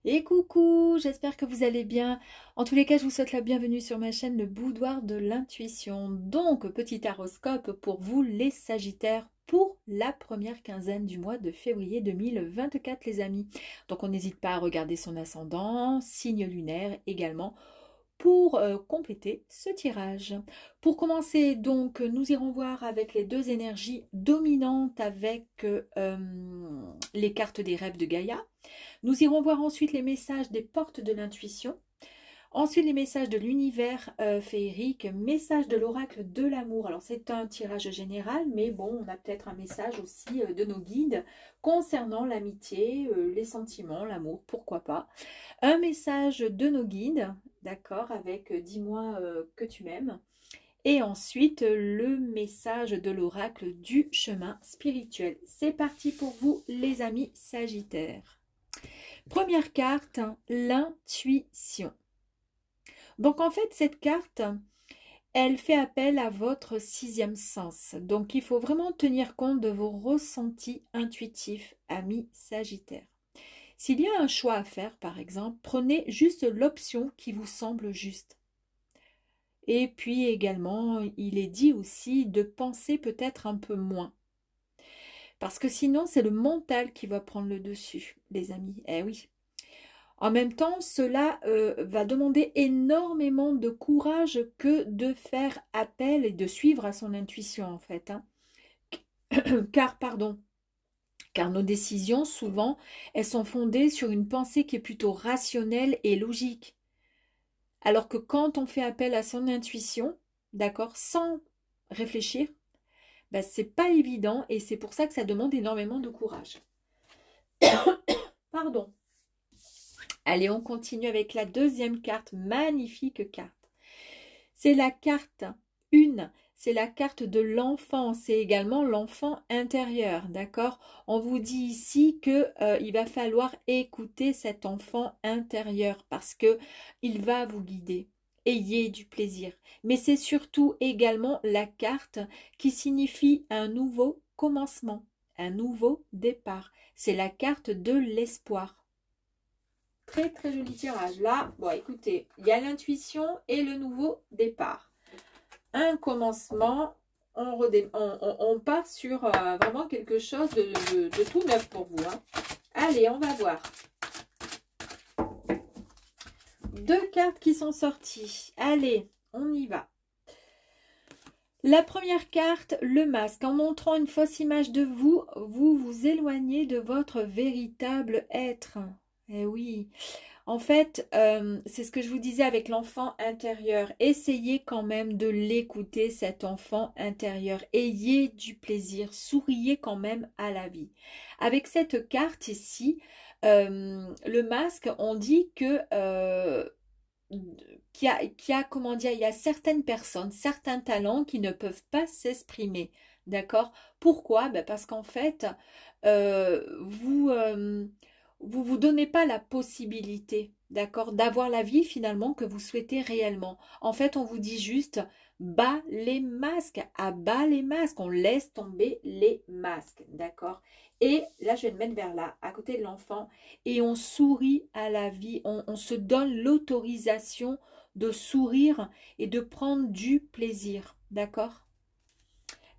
Et coucou, j'espère que vous allez bien. En tous les cas, je vous souhaite la bienvenue sur ma chaîne Le Boudoir de l'Intuition. Donc, petit horoscope pour vous les Sagittaires pour la première quinzaine du mois de février 2024 les amis. Donc on n'hésite pas à regarder son ascendant, signe lunaire également pour compléter ce tirage. Pour commencer, donc, nous irons voir avec les deux énergies dominantes avec les cartes des rêves de Gaïa. Nous irons voir ensuite les messages des portes de l'intuition. Ensuite, les messages de l'univers féerique, message de l'oracle de l'amour. Alors, c'est un tirage général, mais bon, on a peut-être un message aussi de nos guides concernant l'amitié, les sentiments, l'amour, pourquoi pas. Un message de nos guides, d'accord, avec dis-moi que tu m'aimes. Et ensuite, le message de l'oracle du chemin spirituel. C'est parti pour vous, les amis Sagittaires. Première carte, l'intuition. Donc en fait, cette carte, elle fait appel à votre sixième sens. Donc il faut vraiment tenir compte de vos ressentis intuitifs, amis Sagittaires. S'il y a un choix à faire, par exemple, prenez juste l'option qui vous semble juste. Et puis également, il est dit aussi de penser peut-être un peu moins. Parce que sinon, c'est le mental qui va prendre le dessus, les amis. Eh oui. En même temps, cela va demander énormément de courage que de faire appel et de suivre à son intuition, en fait. Hein. Car nos décisions, souvent, elles sont fondées sur une pensée qui est plutôt rationnelle et logique. Alors que quand on fait appel à son intuition, d'accord, sans réfléchir, ben, c'est pas évident et c'est pour ça que ça demande énormément de courage. Pardon. Allez, on continue avec la deuxième carte, magnifique carte. C'est la carte 1, c'est la carte de l'enfant, c'est également l'enfant intérieur, d'accord? On vous dit ici que il va falloir écouter cet enfant intérieur parce que il va vous guider. Ayez du plaisir. Mais c'est surtout également la carte qui signifie un nouveau commencement, un nouveau départ. C'est la carte de l'espoir. Très très joli tirage. Là, bon écoutez, il y a l'intuition et le nouveau départ. Un commencement, on part sur vraiment quelque chose de tout neuf pour vous. Hein. Allez, on va voir. Deux cartes qui sont sorties. Allez, on y va. La première carte, le masque. En montrant une fausse image de vous, vous vous éloignez de votre véritable être. Eh oui. En fait, c'est ce que je vous disais avec l'enfant intérieur. Essayez quand même de l'écouter, cet enfant intérieur. Ayez du plaisir, souriez quand même à la vie. Avec cette carte ici, le masque, on dit que comment dire, il y a certaines personnes, certains talents qui ne peuvent pas s'exprimer. D'accord? Pourquoi? Ben parce qu'en fait, vous donnez pas la possibilité, d'accord, d'avoir la vie finalement que vous souhaitez réellement. En fait, on vous dit juste bas les masques, à bas les masques, on laisse tomber les masques, d'accord. Et là, je vais me mettre vers là, à côté de l'enfant, et on sourit à la vie, on se donne l'autorisation de sourire et de prendre du plaisir, d'accord.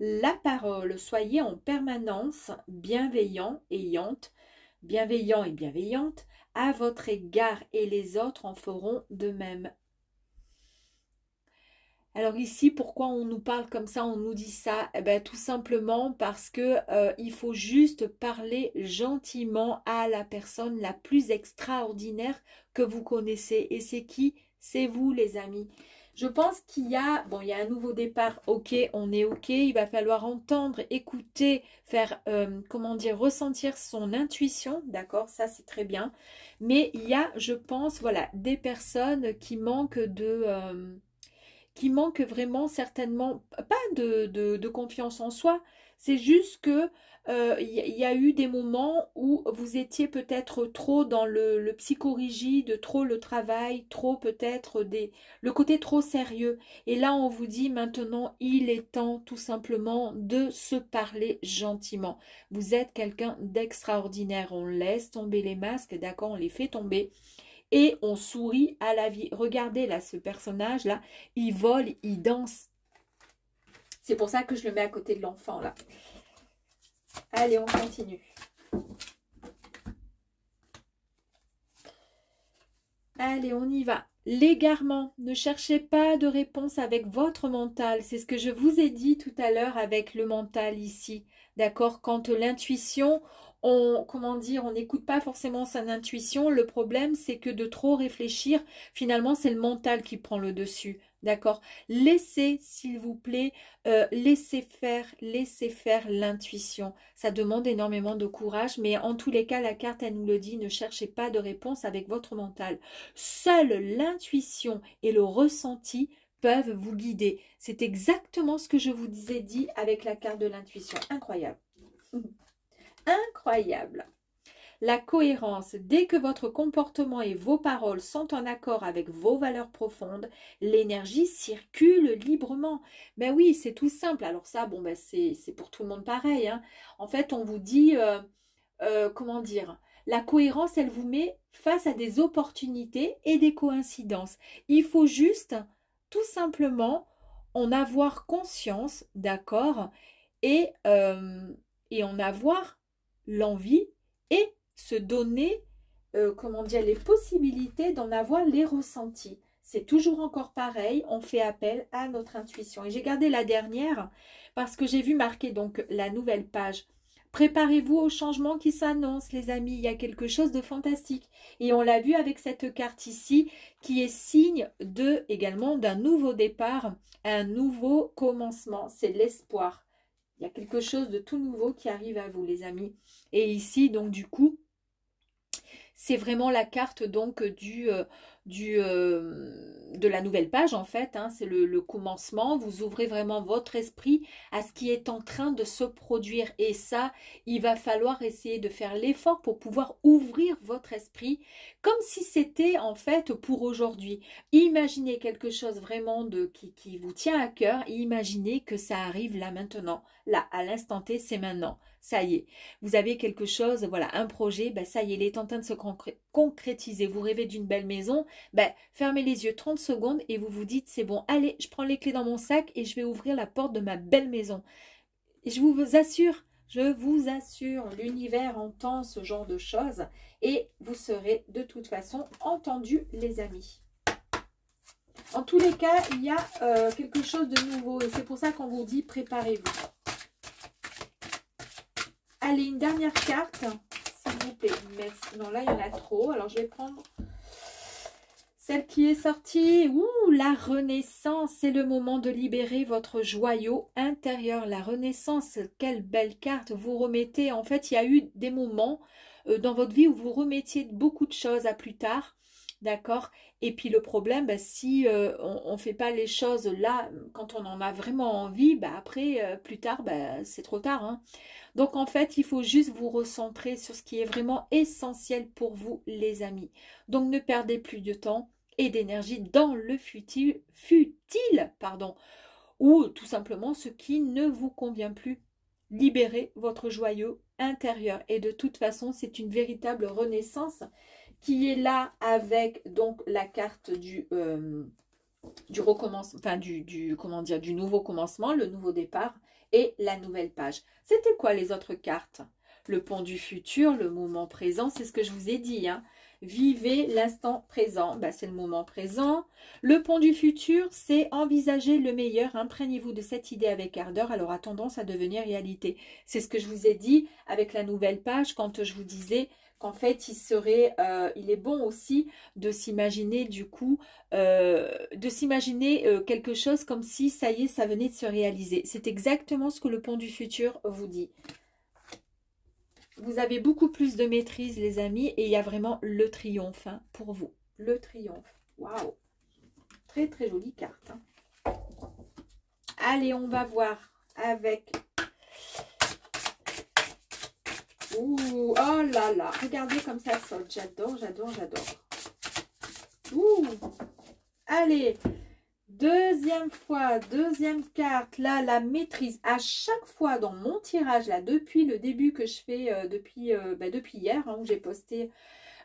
La parole, soyez en permanence bienveillant et bienveillante à votre égard et les autres en feront de même. Alors ici, pourquoi on nous parle comme ça, on nous dit ça? Eh bien, tout simplement parce que il faut juste parler gentiment à la personne la plus extraordinaire que vous connaissez. Et c'est qui? C'est vous, les amis. Je pense qu'il y a, bon, il y a un nouveau départ, ok, on est ok, il va falloir entendre, écouter, faire, comment dire, ressentir son intuition, d'accord, ça c'est très bien. Mais il y a, je pense, voilà, des personnes qui manquent vraiment certainement, pas de confiance en soi, c'est juste que il y a eu des moments où vous étiez peut-être trop dans le psychorigide, trop le travail, trop peut-être le côté trop sérieux. Et là, on vous dit maintenant, il est temps tout simplement de se parler gentiment. Vous êtes quelqu'un d'extraordinaire. On laisse tomber les masques, d'accord, on les fait tomber. Et on sourit à la vie. Regardez là, ce personnage-là, il vole, il danse. C'est pour ça que je le mets à côté de l'enfant là. Allez, on continue. Allez, on y va. L'égarement, ne cherchez pas de réponse avec votre mental. C'est ce que je vous ai dit tout à l'heure avec le mental ici. D'accord? Quand l'intuition, comment dire, on n'écoute pas forcément son intuition. Le problème, c'est que de trop réfléchir, finalement, c'est le mental qui prend le dessus. D'accord? Laissez, s'il vous plaît, laissez faire l'intuition. Ça demande énormément de courage, mais en tous les cas, la carte, elle nous le dit, ne cherchez pas de réponse avec votre mental. Seule l'intuition et le ressenti peuvent vous guider. C'est exactement ce que je vous ai dit avec la carte de l'intuition. Incroyable. Incroyable. La cohérence, dès que votre comportement et vos paroles sont en accord avec vos valeurs profondes, l'énergie circule librement. Ben oui, c'est tout simple. Alors ça, bon, ben c'est pour tout le monde pareil, hein. En fait, on vous dit, comment dire, la cohérence, elle vous met face à des opportunités et des coïncidences. Il faut juste, tout simplement, en avoir conscience, d'accord, et en avoir l'envie et se donner, comment dire, les possibilités d'en avoir les ressentis. C'est toujours encore pareil, on fait appel à notre intuition. Et j'ai gardé la dernière parce que j'ai vu marquer donc la nouvelle page. Préparez-vous au changement qui s'annonce, les amis. Il y a quelque chose de fantastique. Et on l'a vu avec cette carte ici, qui est signe également d'un nouveau départ, un nouveau commencement. C'est l'espoir. Il y a quelque chose de tout nouveau qui arrive à vous, les amis. Et ici, donc, du coup, c'est vraiment la carte donc de la nouvelle page en fait, hein, c'est le commencement. Vous ouvrez vraiment votre esprit à ce qui est en train de se produire et ça, il va falloir essayer de faire l'effort pour pouvoir ouvrir votre esprit comme si c'était en fait pour aujourd'hui. Imaginez quelque chose vraiment qui vous tient à cœur et imaginez que ça arrive là maintenant, là à l'instant T, c'est maintenant. Ça y est, vous avez quelque chose, voilà, un projet, ben ça y est, il est en train de se concrétiser. Vous rêvez d'une belle maison, ben fermez les yeux 30 secondes et vous vous dites, c'est bon, allez, je prends les clés dans mon sac et je vais ouvrir la porte de ma belle maison. Et je vous assure, l'univers entend ce genre de choses et vous serez de toute façon entendus, les amis. En tous les cas, il y a quelque chose de nouveau et c'est pour ça qu'on vous dit, préparez-vous. Allez, une dernière carte, s'il vous plaît. Merci. Non, là, il y en a trop. Alors, je vais prendre celle qui est sortie. Ouh, la renaissance. C'est le moment de libérer votre joyau intérieur. La renaissance, quelle belle carte. Vous remettez, en fait, il y a eu des moments dans votre vie où vous remettiez beaucoup de choses à plus tard. D'accord? Et puis le problème, bah, si on ne fait pas les choses là, quand on en a vraiment envie, bah, après, plus tard, bah, c'est trop tard, hein. Donc en fait, il faut juste vous recentrer sur ce qui est vraiment essentiel pour vous, les amis. Donc ne perdez plus de temps et d'énergie dans le futile, pardon, ou tout simplement ce qui ne vous convient plus. Libérez votre joyau intérieur. Et de toute façon, c'est une véritable renaissance qui est là avec donc la carte du recommencement, enfin comment dire, du nouveau commencement, le nouveau départ et la nouvelle page. C'était quoi les autres cartes? Le pont du futur, le moment présent, c'est ce que je vous ai dit, hein. Vivez l'instant présent, ben, c'est le moment présent. Le pont du futur, c'est envisager le meilleur. Imprégnez-vous de cette idée avec ardeur, elle aura tendance à devenir réalité. C'est ce que je vous ai dit avec la nouvelle page quand je vous disais qu'en fait, il est bon aussi de s'imaginer du coup, quelque chose comme si, ça y est, ça venait de se réaliser. C'est exactement ce que le pont du futur vous dit. Vous avez beaucoup plus de maîtrise, les amis, et il y a vraiment le triomphe hein, pour vous. Le triomphe. Waouh! Très, très jolie carte. Hein. Allez, on va voir avec Ouh, oh là là, regardez comme ça saute. J'adore, j'adore, j'adore. Ouh, allez, deuxième fois, deuxième carte. Là, la maîtrise. À chaque fois dans mon tirage, là, depuis le début que je fais, depuis hier, hein, où j'ai posté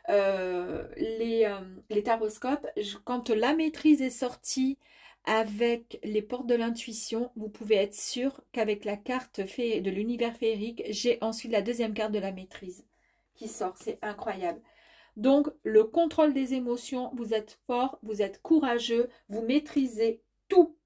les taroscopes, quand la maîtrise est sortie avec les portes de l'intuition, vous pouvez être sûr qu'avec la carte de l'univers féerique, j'ai ensuite la deuxième carte de la maîtrise qui sort. C'est incroyable. Donc, le contrôle des émotions, vous êtes fort, vous êtes courageux, vous maîtrisez tout.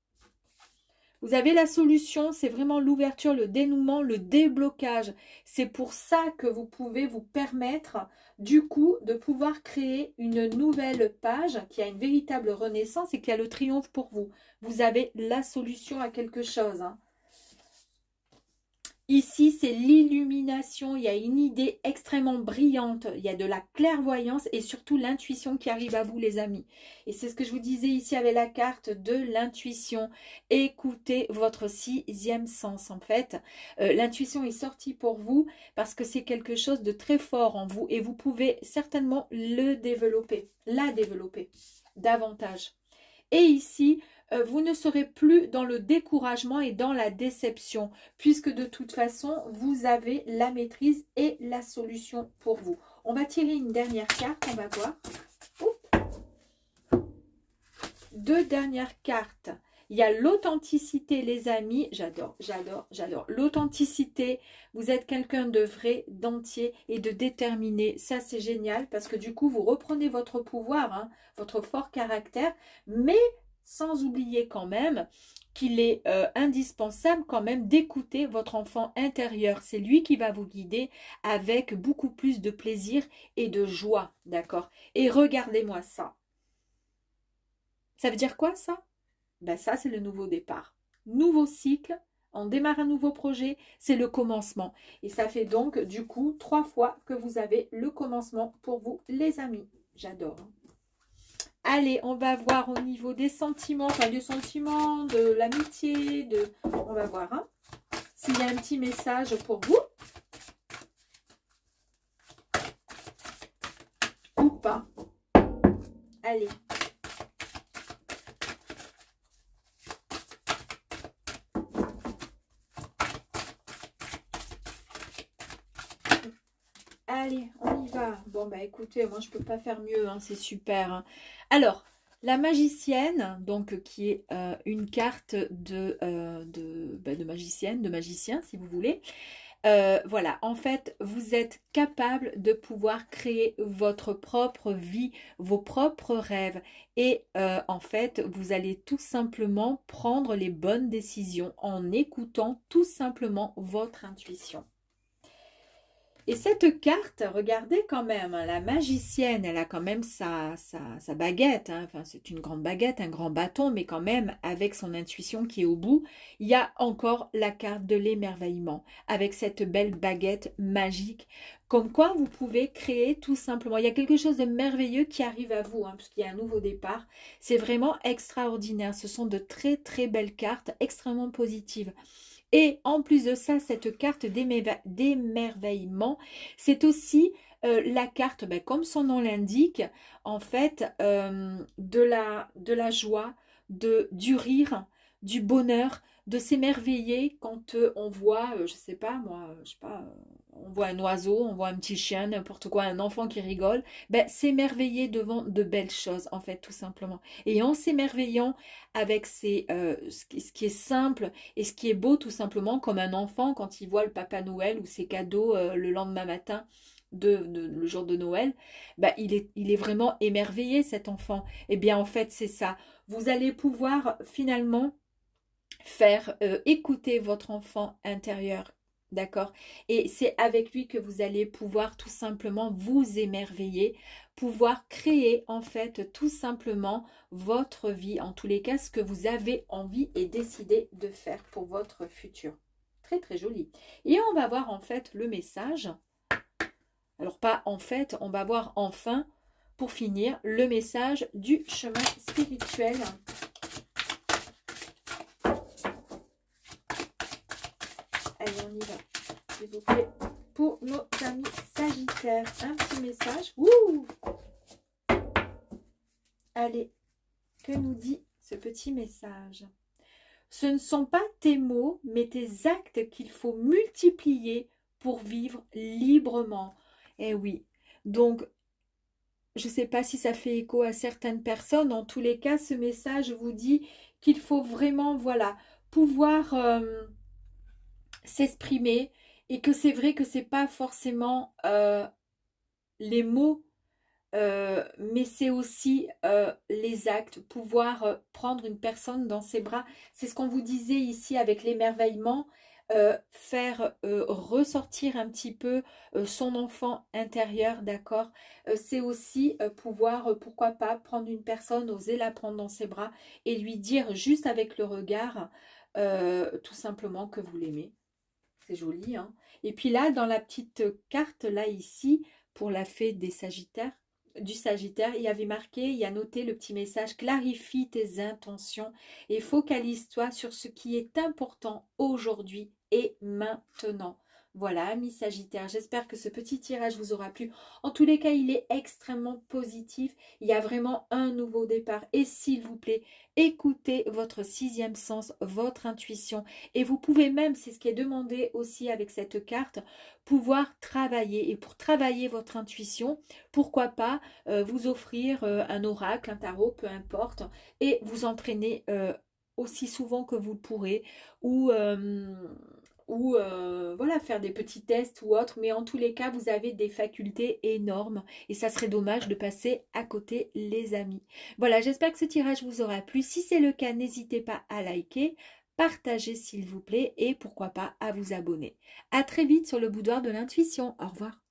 Vous avez la solution, c'est vraiment l'ouverture, le dénouement, le déblocage. C'est pour ça que vous pouvez vous permettre, du coup, de pouvoir créer une nouvelle page qui a une véritable renaissance et qui a le triomphe pour vous. Vous avez la solution à quelque chose, hein. Ici, c'est l'illumination, il y a une idée extrêmement brillante, il y a de la clairvoyance et surtout l'intuition qui arrive à vous, les amis. Et c'est ce que je vous disais ici avec la carte de l'intuition. Écoutez votre sixième sens, en fait. L'intuition est sortie pour vous parce que c'est quelque chose de très fort en vous et vous pouvez certainement la développer davantage. Et ici, vous ne serez plus dans le découragement et dans la déception, puisque de toute façon, vous avez la maîtrise et la solution pour vous. On va tirer une dernière carte, on va voir. Oups. Deux dernières cartes. Il y a l'authenticité, les amis. J'adore, j'adore, j'adore. L'authenticité, vous êtes quelqu'un de vrai, d'entier et de déterminé. Ça, c'est génial parce que du coup, vous reprenez votre pouvoir, hein, votre fort caractère, mais sans oublier quand même qu'il est indispensable quand même d'écouter votre enfant intérieur. C'est lui qui va vous guider avec beaucoup plus de plaisir et de joie, d'accord? Et regardez-moi ça. Ça veut dire quoi ça? Ben ça, c'est le nouveau départ. Nouveau cycle, on démarre un nouveau projet, c'est le commencement. Et ça fait donc, du coup, 3 fois que vous avez le commencement pour vous, les amis. J'adore. Allez, on va voir au niveau des sentiments, enfin des sentiments, de l'amitié, on va voir, hein, s'il y a un petit message pour vous. Ou pas. Allez. Allez, on y va. Bon, bah écoutez, moi je peux pas faire mieux, hein, c'est super. Hein. Alors, la magicienne, donc qui est une carte de magicienne, de magicien, si vous voulez. Voilà, en fait, vous êtes capable de pouvoir créer votre propre vie, vos propres rêves. Et en fait, vous allez tout simplement prendre les bonnes décisions en écoutant tout simplement votre intuition. Et cette carte, regardez quand même, hein, la magicienne, elle a quand même sa baguette, hein, enfin c'est une grande baguette, un grand bâton, mais quand même avec son intuition qui est au bout, il y a encore la carte de l'émerveillement, avec cette belle baguette magique, comme quoi vous pouvez créer tout simplement, il y a quelque chose de merveilleux qui arrive à vous, hein, puisqu'il y a un nouveau départ, c'est vraiment extraordinaire, ce sont de très très belles cartes, extrêmement positives. Et en plus de ça, cette carte d'émerveillement, c'est aussi la carte, ben, comme son nom l'indique, en fait, de la joie, du rire, du bonheur, de s'émerveiller quand on voit, je sais pas moi, je sais pas, on voit un oiseau, on voit un petit chien, n'importe quoi, un enfant qui rigole, ben, s'émerveiller devant de belles choses, en fait, tout simplement. Et en s'émerveillant avec ce qui est simple et ce qui est beau, tout simplement, comme un enfant quand il voit le Papa Noël ou ses cadeaux le lendemain matin, le jour de Noël, bah, il est vraiment émerveillé, cet enfant. Eh bien, en fait, c'est ça. Vous allez pouvoir finalement faire écouter votre enfant intérieur, d'accord? Et c'est avec lui que vous allez pouvoir tout simplement vous émerveiller, pouvoir créer en fait tout simplement votre vie, en tous les cas ce que vous avez envie et décidé de faire pour votre futur. Très très joli. Et on va voir en fait le message. Alors pas en fait, on va voir enfin, pour finir, le message du chemin spirituel. Allez, on y va, s'il vous plaît. pour nos amis Sagittaires. Un petit message. Ouh! Allez, que nous dit ce petit message? Ce ne sont pas tes mots, mais tes actes qu'il faut multiplier pour vivre librement. Eh oui, donc je ne sais pas si ça fait écho à certaines personnes. En tous les cas, ce message vous dit qu'il faut vraiment, voilà, pouvoir s'exprimer et que c'est vrai que c'est pas forcément les mots, mais c'est aussi les actes, pouvoir prendre une personne dans ses bras. C'est ce qu'on vous disait ici avec l'émerveillement, faire ressortir un petit peu son enfant intérieur, d'accord. C'est aussi pouvoir, pourquoi pas, prendre une personne, oser la prendre dans ses bras et lui dire juste avec le regard, tout simplement que vous l'aimez. C'est joli, hein. Et puis là, dans la petite carte, là, ici, pour la fée des Sagittaires, du Sagittaire, il y avait marqué, il y a noté le petit message: clarifie tes intentions et focalise-toi sur ce qui est important aujourd'hui et maintenant. Voilà, amis Sagittaires, j'espère que ce petit tirage vous aura plu. En tous les cas, il est extrêmement positif. Il y a vraiment un nouveau départ. Et s'il vous plaît, écoutez votre sixième sens, votre intuition. Et vous pouvez même, c'est ce qui est demandé aussi avec cette carte, pouvoir travailler. Et pour travailler votre intuition, pourquoi pas vous offrir un oracle, un tarot, peu importe, et vous entraîner aussi souvent que vous le pourrez, ou voilà, faire des petits tests ou autre, mais en tous les cas, vous avez des facultés énormes et ça serait dommage de passer à côté, les amis. Voilà, j'espère que ce tirage vous aura plu. Si c'est le cas, n'hésitez pas à liker, partager s'il vous plaît et pourquoi pas à vous abonner. À très vite sur le boudoir de l'intuition. Au revoir.